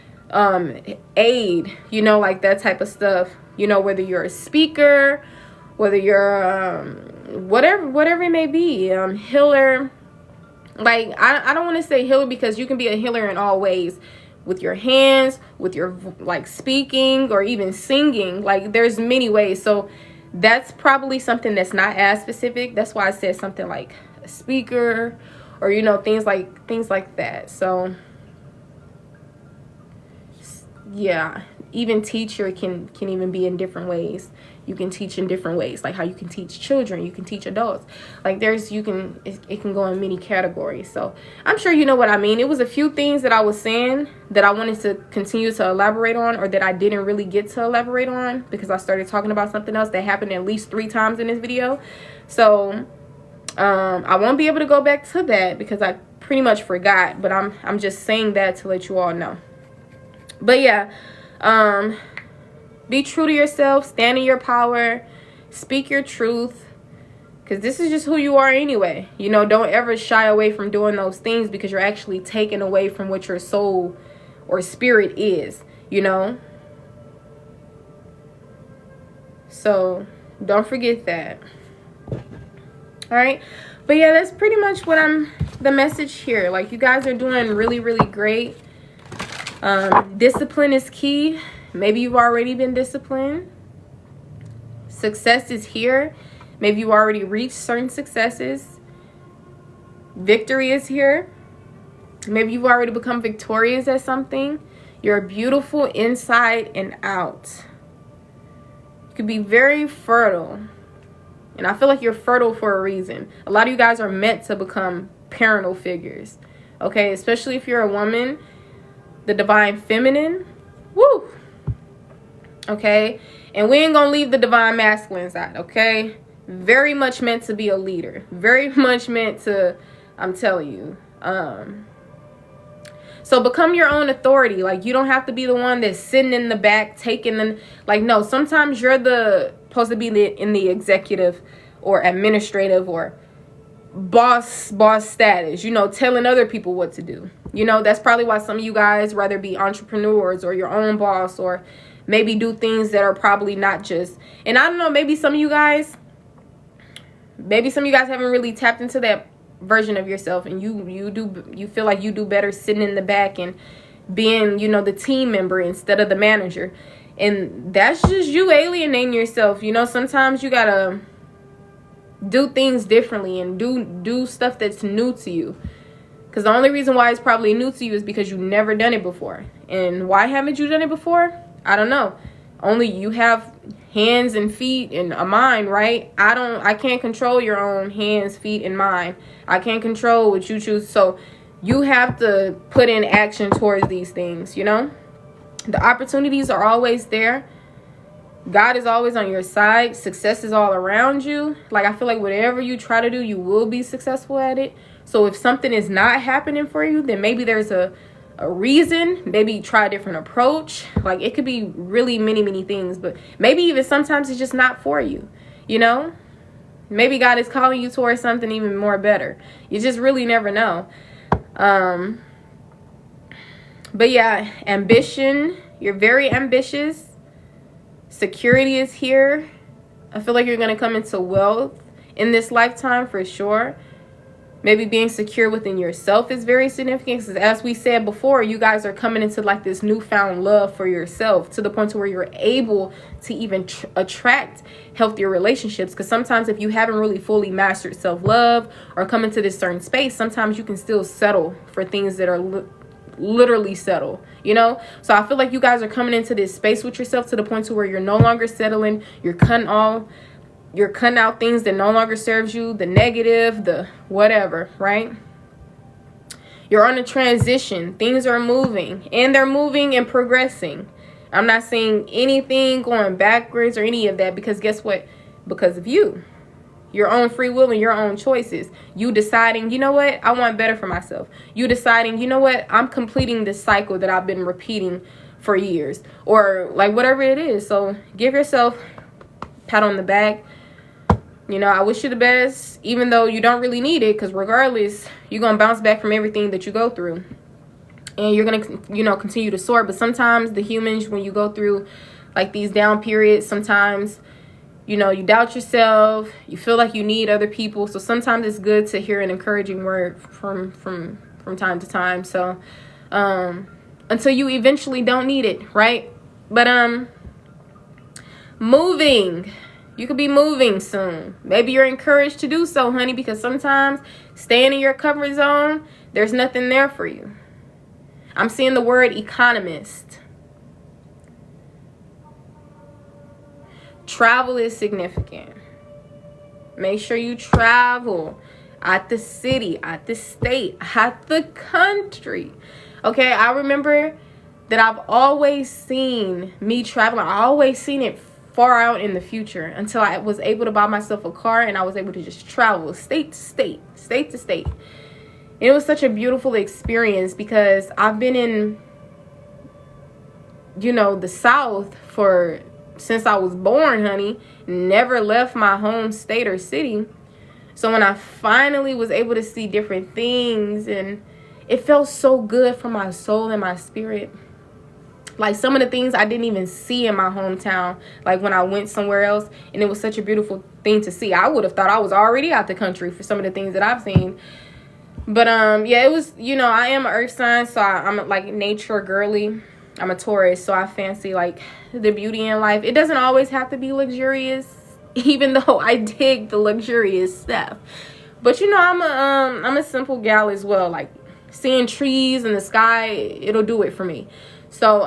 aid, you know, like that type of stuff. You know, whether you're a speaker, whether you're whatever it may be, healer. Like, I don't want to say healer, because you can be a healer in all ways, with your hands, with your like speaking, or even singing. Like, there's many ways. So that's probably something that's not as specific. That's why I said something like a speaker, or, you know, things like that. So yeah, even teacher can even be in different ways. You can teach in different ways, like how you can teach children, you can teach adults. Like, it can go in many categories. So I'm sure you know what I mean. It was a few things that I was saying that I wanted to continue to elaborate on, or that I didn't really get to elaborate on, because I started talking about something else that happened at least 3 times in this video. So I won't be able to go back to that, because I pretty much forgot, but I'm just saying that to let you all know. But yeah, be true to yourself, stand in your power, speak your truth, Because this is just who you are anyway. You know, don't ever shy away from doing those things, because you're actually taking away from what your soul or spirit is, you know. So don't forget that. All right. But yeah, that's pretty much what the message here. Like, you guys are doing really, really great. Discipline is key. Maybe you've already been disciplined. Success is here. Maybe you already reached certain successes. Victory is here. Maybe you've already become victorious at something. You're beautiful inside and out. You could be very fertile. And I feel like you're fertile for a reason. A lot of you guys are meant to become parental figures. Okay, especially if you're a woman. The divine feminine. Woo! Okay, and we ain't gonna leave the divine masculine side, okay? Very much meant to be a leader. Very much meant to, I'm telling you. So become your own authority. Like, you don't have to be the one that's sitting in the back taking them. Like, no, sometimes you're supposed to be in the executive or administrative or boss status, you know, telling other people what to do. You know, that's probably why some of you guys rather be entrepreneurs or your own boss, or maybe do things that are probably not just, and I don't know, maybe some of you guys haven't really tapped into that version of yourself, and you feel like you do better sitting in the back and being, you know, the team member instead of the manager. And that's just you alienating yourself. You know, sometimes you gotta do things differently and do stuff that's new to you. Because the only reason why it's probably new to you is because you've never done it before. And why haven't you done it before? I don't know. Only you have hands and feet and a mind, right? I can't control your own hands, feet, and mind. I can't control what you choose. So you have to put in action towards these things, you know? The opportunities are always there. God is always on your side. Success is all around you. Like, I feel like whatever you try to do, you will be successful at it. So if something is not happening for you, then maybe there's a reason. Maybe try a different approach. Like, it could be really many things, but maybe even sometimes it's just not for you, you know? Maybe God is calling you towards something even more better. You just really never know. But yeah, ambition. You're very ambitious. Security is here. I feel like you're going to come into wealth in this lifetime for sure. Maybe being secure within yourself is very significant, because as we said before, you guys are coming into like this newfound love for yourself, to the point to where you're able to even attract healthier relationships. Because sometimes if you haven't really fully mastered self-love or come into this certain space, sometimes you can still settle for things that are literally settle, you know? So I feel like you guys are coming into this space with yourself to the point to where you're no longer settling. You're cutting out things that no longer serves you, the negative, the whatever, right? You're on a transition. Things are moving, and they're moving and progressing. I'm not seeing anything going backwards or any of that, because guess what? Because of you. Your own free will and your own choices. You deciding, you know what? I want better for myself. You deciding, you know what? I'm completing this cycle that I've been repeating for years, or like whatever it is. So give yourself a pat on the back. You know, I wish you the best, even though you don't really need it, because regardless, you're going to bounce back from everything that you go through. And you're going to, you know, continue to soar. But sometimes the humans, when you go through like these down periods, sometimes, you know, you doubt yourself. You feel like you need other people. So sometimes it's good to hear an encouraging word from time to time. So until you eventually don't need it, right? But moving. You could be moving soon. Maybe you're encouraged to do so, honey, because sometimes staying in your comfort zone, there's nothing there for you. I'm seeing the word economist. Travel is significant. Make sure you travel out the city, out the state, out the country. Okay, I remember that I've always seen me traveling. I always seen it far out in the future, until I was able to buy myself a car and I was able to just travel state to state, state to state. And it was such a beautiful experience, because I've been in, you know, the South since I was born, honey. Never left my home state or city. So when I finally was able to see different things, and it felt so good for my soul and my spirit. Like some of the things I didn't even see in my hometown, like when I went somewhere else, and it was such a beautiful thing to see. I would have thought I was already out the country for some of the things that I've seen. But yeah, it was, you know, I am an earth sign, so I'm like nature girly. I'm a Taurus, so I fancy like the beauty in life. It doesn't always have to be luxurious, even though I dig the luxurious stuff. But you know, I'm a simple gal as well. Like seeing trees in the sky, it'll do it for me. So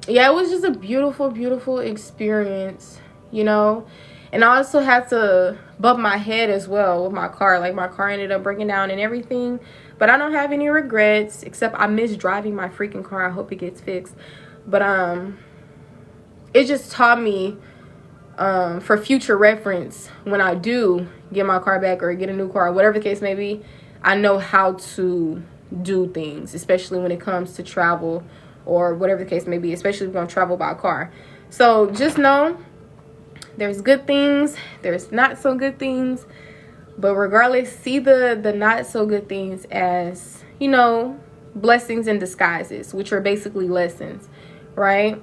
yeah, it was just a beautiful, beautiful experience, you know. And I also had to bump my head as well with my car. Like my car ended up breaking down and everything, but I don't have any regrets, except I miss driving my freaking car. I hope it gets fixed. But it just taught me, for future reference, when I do get my car back or get a new car, whatever the case may be, I know how to do things, especially when it comes to travel or whatever the case may be, especially if we're going to travel by car. So just know there's good things, there's not so good things, but regardless, see the not so good things as, you know, blessings in disguises, which are basically lessons, right?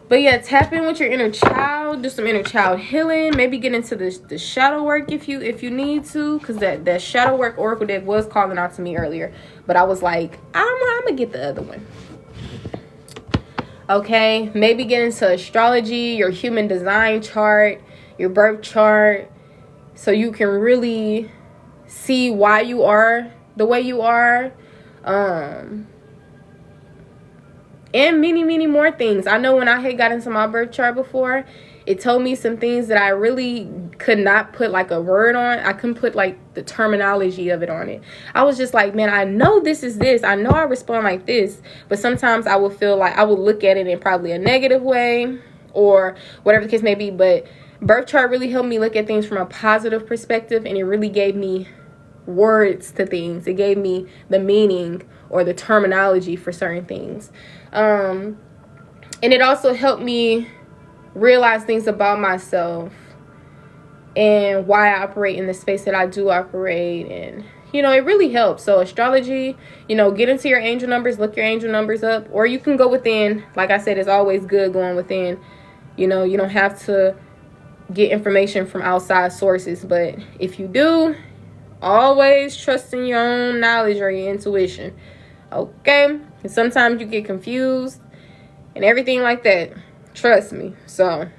But yeah, tap in with your inner child, do some inner child healing, maybe get into the shadow work if you need to, because that shadow work oracle deck was calling out to me earlier, but I was like, I'm gonna get the other one. Okay, maybe get into astrology, your human design chart, your birth chart, so you can really see why you are the way you are. And many, many more things. I know when I had got into my birth chart before, it told me some things that I really could not put like a word on. I couldn't put like the terminology of it on it. I was just like, man, I know this is this. I know I respond like this. But sometimes I would feel like I would look at it in probably a negative way or whatever the case may be. But birth chart really helped me look at things from a positive perspective. And it really gave me words to things. It gave me the meaning or the terminology for certain things. And it also helped me realize things about myself and why I operate in the space that I do operate. And, you know, it really helps. So astrology, you know, get into your angel numbers, look your angel numbers up, or you can go within. Like I said, it's always good going within. You know, you don't have to get information from outside sources. But if you do, always trust in your own knowledge or your intuition. Okay? And sometimes you get confused and everything like that. Trust me. So,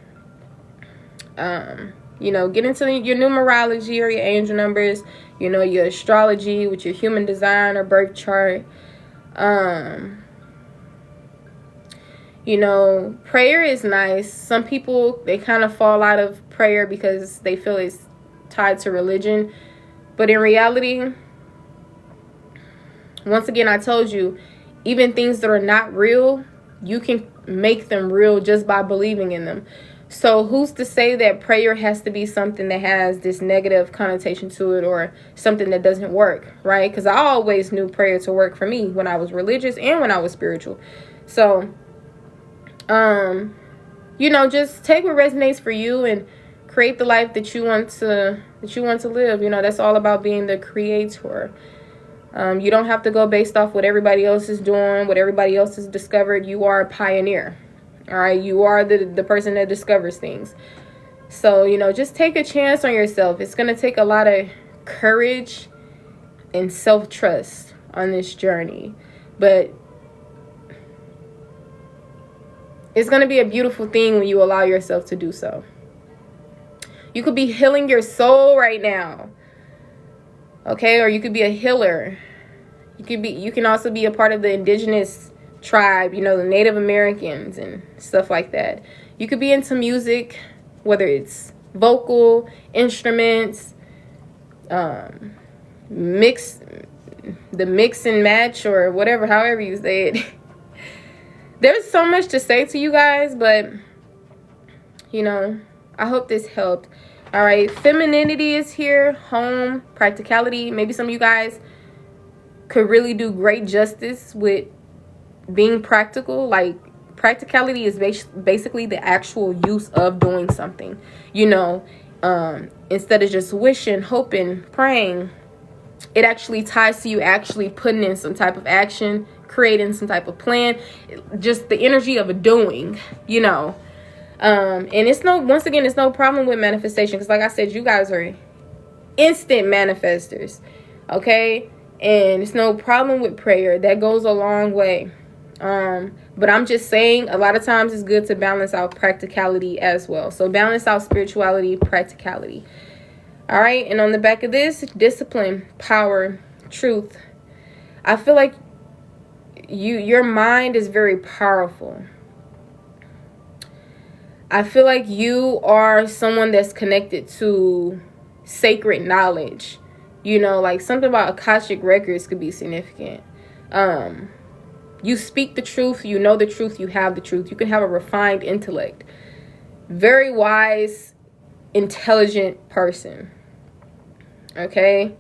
you know, get into your numerology or your angel numbers, you know, your astrology with your human design or birth chart. You know, prayer is nice. Some people, they kind of fall out of prayer because they feel it's tied to religion. But in reality, once again, I told you, even things that are not real, you can make them real just by believing in them. So who's to say that prayer has to be something that has this negative connotation to it or something that doesn't work, right? Because I always knew prayer to work for me when I was religious and when I was spiritual. So, you know, just take what resonates for you and create the life that you want to live. You know, that's all about being the creator. You don't have to go based off what everybody else is doing, what everybody else has discovered. You are a pioneer. All right. You are the person that discovers things. So, you know, just take a chance on yourself. It's going to take a lot of courage and self-trust on this journey. But it's going to be a beautiful thing when you allow yourself to do so. You could be healing your soul right now. Okay, or you could be a healer. You can also be a part of the indigenous tribe, you know, the Native Americans and stuff like that. You could be into music, whether it's vocal, instruments, mix and match or whatever, however you say it. There's so much to say to you guys, but you know, I hope this helped. All right, femininity is here, home, practicality. Maybe some of you guys could really do great justice with being practical, like Practicality is basically the actual use of doing something, you know. Instead of just wishing, hoping, praying, it actually ties to you actually putting in some type of action, creating some type of plan, just the energy of a doing, you know. And it's no problem with manifestation, because like I said, you guys are instant manifestors, okay? And it's no problem with prayer. That goes a long way. But I'm just saying, a lot of times it's good to balance out practicality as well. So balance out spirituality, practicality. All right. And on the back of this, discipline, power, truth. I feel like your mind is very powerful. I feel like you are someone that's connected to sacred knowledge. You know, like something about Akashic records could be significant. You speak the truth, you know the truth, you have the truth. You can have a refined intellect. Very wise, intelligent person. Okay?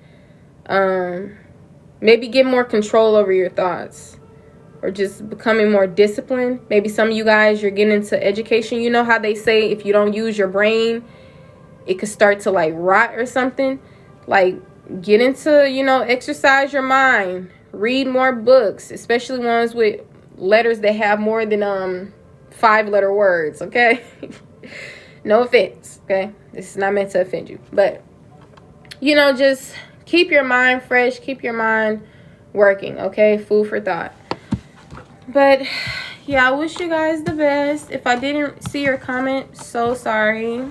Maybe get more control over your thoughts. Or just becoming more disciplined. Maybe some of you guys, you're getting into education. You know how they say if you don't use your brain, it could start to like rot or something. Like get into, you know, exercise your mind. Read more books, especially ones with letters that have more than 5-letter words, okay? No offense, okay? This is not meant to offend you. But, you know, just keep your mind fresh. Keep your mind working, okay? Food for thought. But, yeah, I wish you guys the best. If I didn't see your comment, so sorry.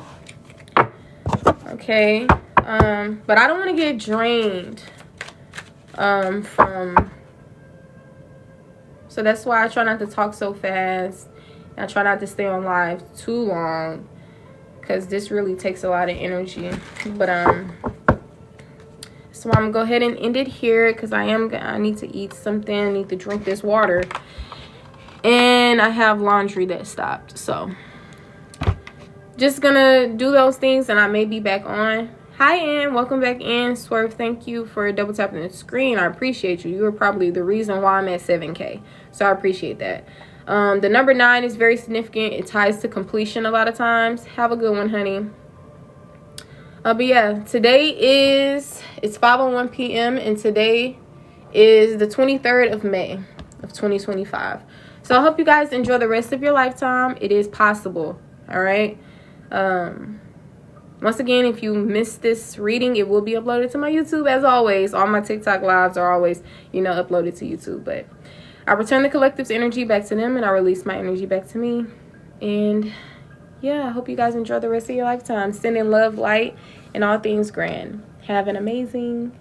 Okay? But I don't want to get drained. So that's why I try not to talk so fast. I try not to stay on live too long, because this really takes a lot of energy. But so I'm gonna go ahead and end it here, because I need to eat something. I need to drink this water, and I have laundry that stopped. So just gonna do those things, and I may be back on. Hi, Ann. Welcome back in. Swerve, thank you for double tapping the screen. I appreciate you. You were probably the reason why I'm at 7K. So I appreciate that. The number 9 is very significant. It ties to completion a lot of times. Have a good one, honey. But yeah, today it's 5:01 p.m. and today is the 23rd of May of 2025. So I hope you guys enjoy the rest of your lifetime. It is possible. All right. Once again, if you missed this reading, it will be uploaded to my YouTube as always. All my TikTok lives are always, you know, uploaded to YouTube. But I return the collective's energy back to them, and I release my energy back to me. And yeah, I hope you guys enjoy the rest of your lifetime. Sending love, light, and all things grand. Have an amazing